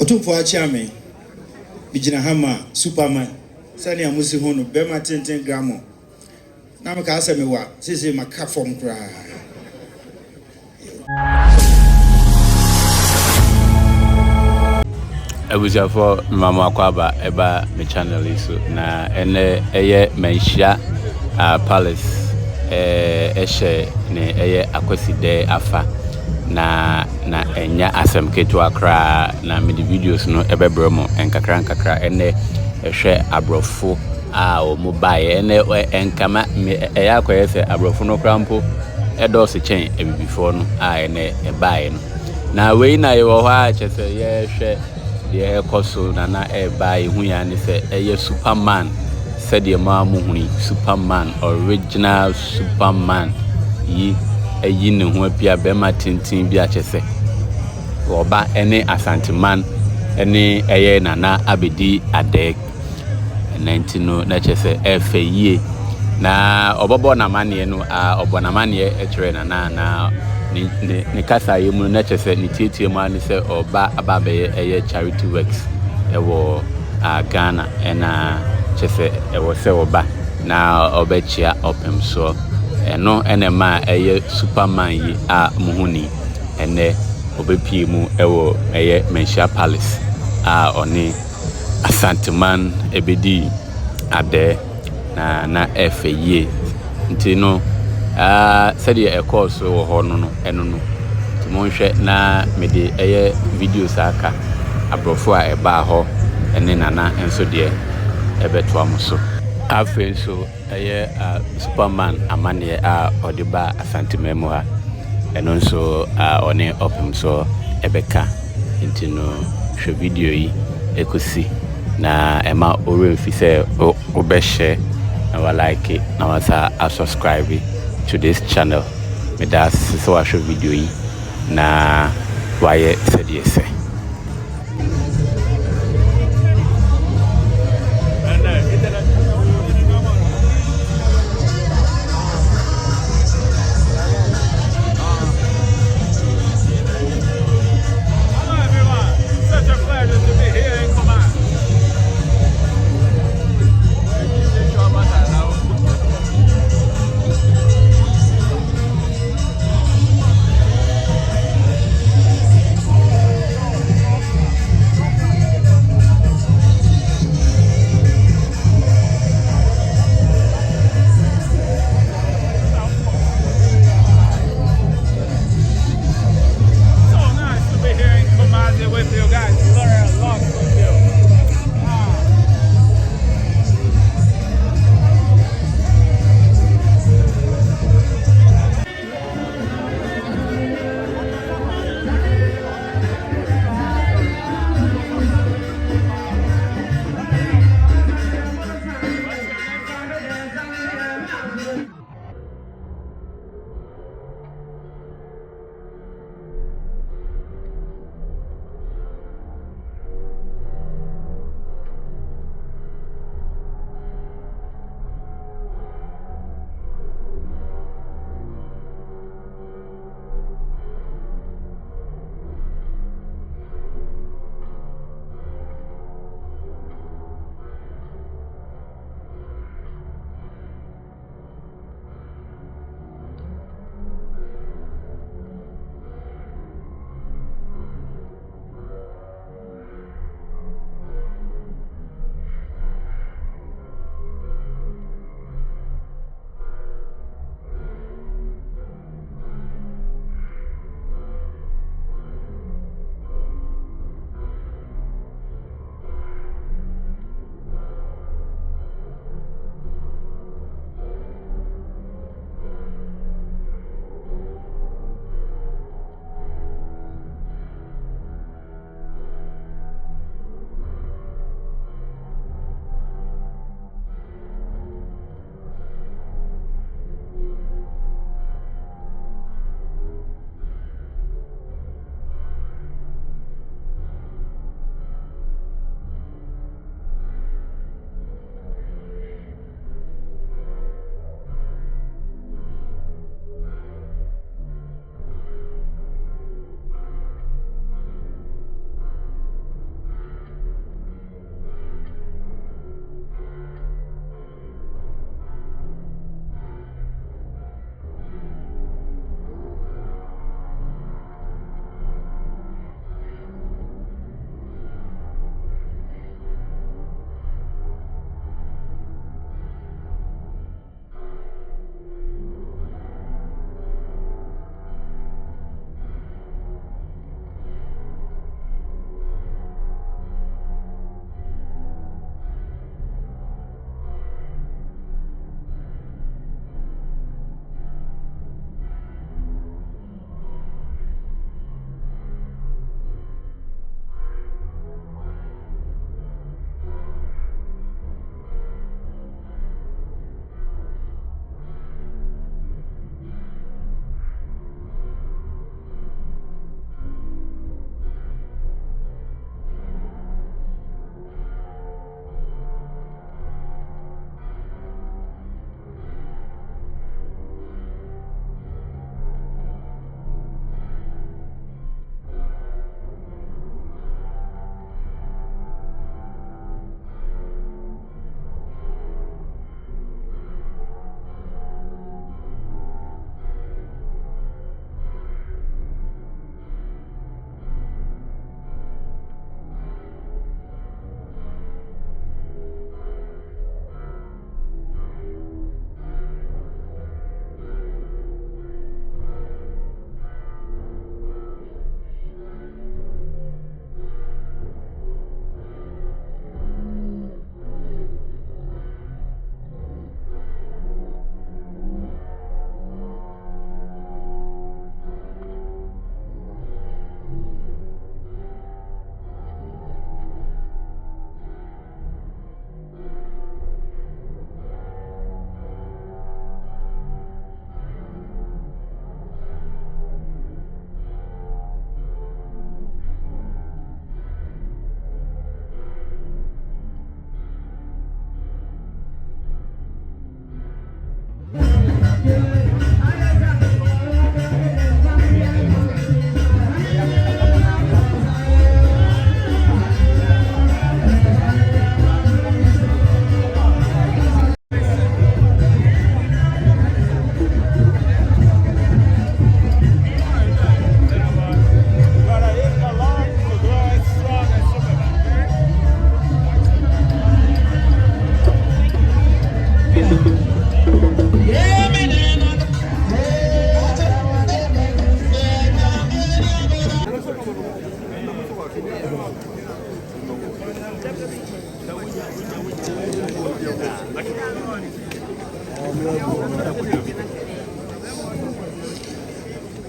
Otumfo achiame bijina hama Superman sani amusi hono bema 10 gramo na me ka aseme wa sisi maka form kra Abuja for mama akwaba eba me channel iso na ene eye Manhyia palace ehye ne eye Akwasidea afa na enya asem ketu akra na me videos no ebebro mo enkakra ene ehwe abrofo o mobile ene enkama eya akoyese abrofo no krampo edo se chen ebibifo no ene ebae no na we na ye wo ha chese ye hwe de ekoso na ebae hu ya ne se eye Superman said the mamuhuni Superman original Superman yi eyi ne ho apia bema tintin bi achese oba ene Asantehene ene eye nana abedi adek nantino na chese efe yie na obobo na mane no obo na mane echire na ne kasa yemu na chese ni tietie mu ani se oba ababe eye charity works ewo Ghana ena chese ewo se oba na obechia opem so eno enema eye Superman yi muhuni ene obepie mu ewo eye Manhyia palace oni Asantehene ebedi ade na efe ye ntino said ye course wo ho no eno no timonhwe na mede eye videos aka abrofo a eba ho ene nana enso de ebeto amoso afen so eye Superman amane odiba Asantehene mu ha eno nso oni opem so ebeka ntino hwe video yi ekosi na ema oremfi se obehye na wa like it na wa subscribe to this channel me das so wa show video yi na waye said yes.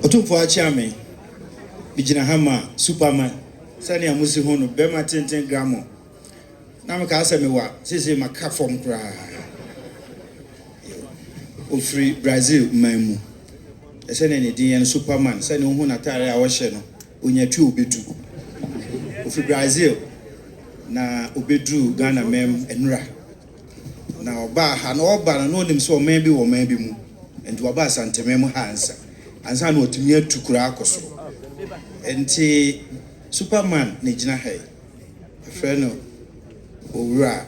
Otumfo achiame bijina hama superman sani amusi hono bema 10 gramo na maka aseme wa sisi maka form kra o free Brazil maimu esene ne din yan superman sani hu na tare a wo hye no onyatwi obedu o free Brazil na obedu Ghana mem enra na oba ha na oba na no nim so man bi wo man bi mu enti oba Asantehene mu hansa ansa na otumi atukura akoso enti superman ne gina hai afre no owura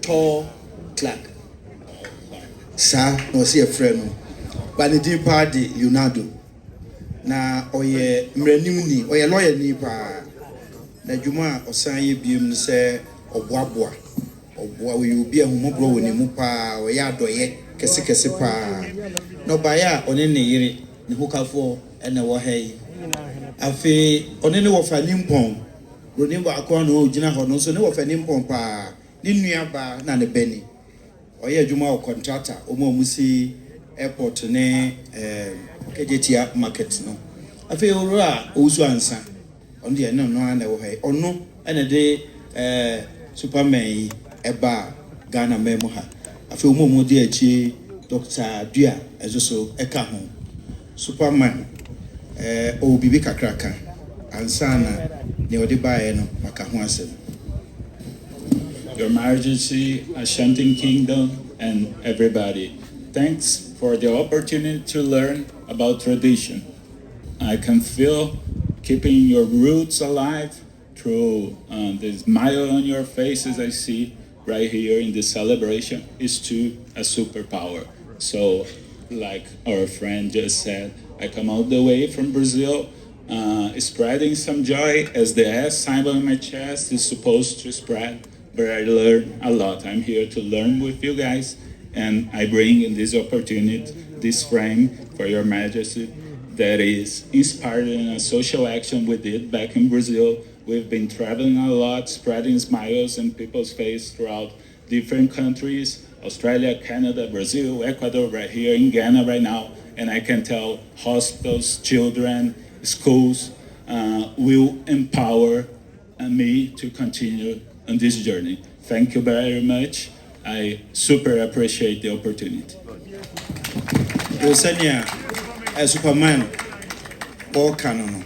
tall Clark sa no se afre no ba ne din pa de Leonardo na oye mranim ni oye lawyer ni pa na dwuma osan ye biem no se oboaboa we obi ahumobro woni mu pa we ya doye kese pa no baya one ne yire ne hokafo ene wo hai afi one ne wo fanimpon roni ba akwa no ogina ho no so ne wo fanimpon pa ne nua ba na ne beni oye adwuma o contractor omo musi airport ne kejetia market no afi owura owusu ansa on de no na wo hai ono ene de superman eba Ghana memo ha afi omo de achi Dr. Dua ezoso eka ho superman o bibi kakraka ansana ne odi bae no maka ho asem. Your Majesty, Ashanti Kingdom, and everybody, thanks for the opportunity to learn about tradition. I can feel keeping your roots alive through the smile on your faces I see right here in this celebration is too a superpower. So, like our friend just said, I come all the way from Brazil, spreading some joy as the S symbol on my chest is supposed to spread, but I learn a lot. I'm here to learn with you guys, and I bring in this opportunity, this frame for your Majesty that is inspired in a social action we did back in Brazil. We've been traveling a lot, spreading smiles in people's face throughout different countries, Australia, Canada, Brazil, Ecuador, right here in Ghana right now. And I can tell hospitals, children, schools will empower me to continue on this journey. Thank you very much. I super appreciate the opportunity. Osania Superman or canon.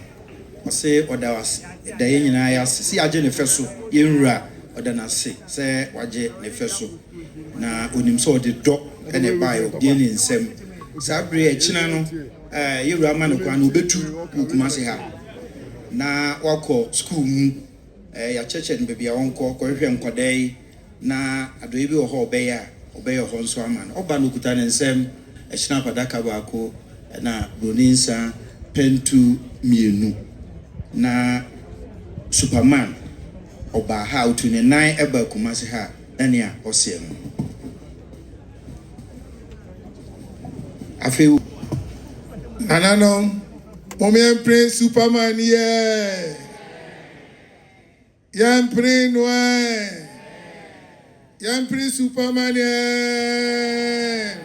I say odawas da yenyina ya si aje ne feso yenwura oda na se waje ne feso na onim so de do ene bayo de ne nsem sabre e china no yewura ma ne kwa na obetu Kumasi ha na wako school mu ya cheche ne bebia wonko kohwe nkwadai na adoye bi wo ho obeya ho nso ama na oba no kuta ne nsem e china padaka ba ko na broninsa pentu mienu na superman oba ha otu ne nan eba Kumasi ha ania ose no afi anano momien prince superman yeah yan prince noe yan prince superman yeah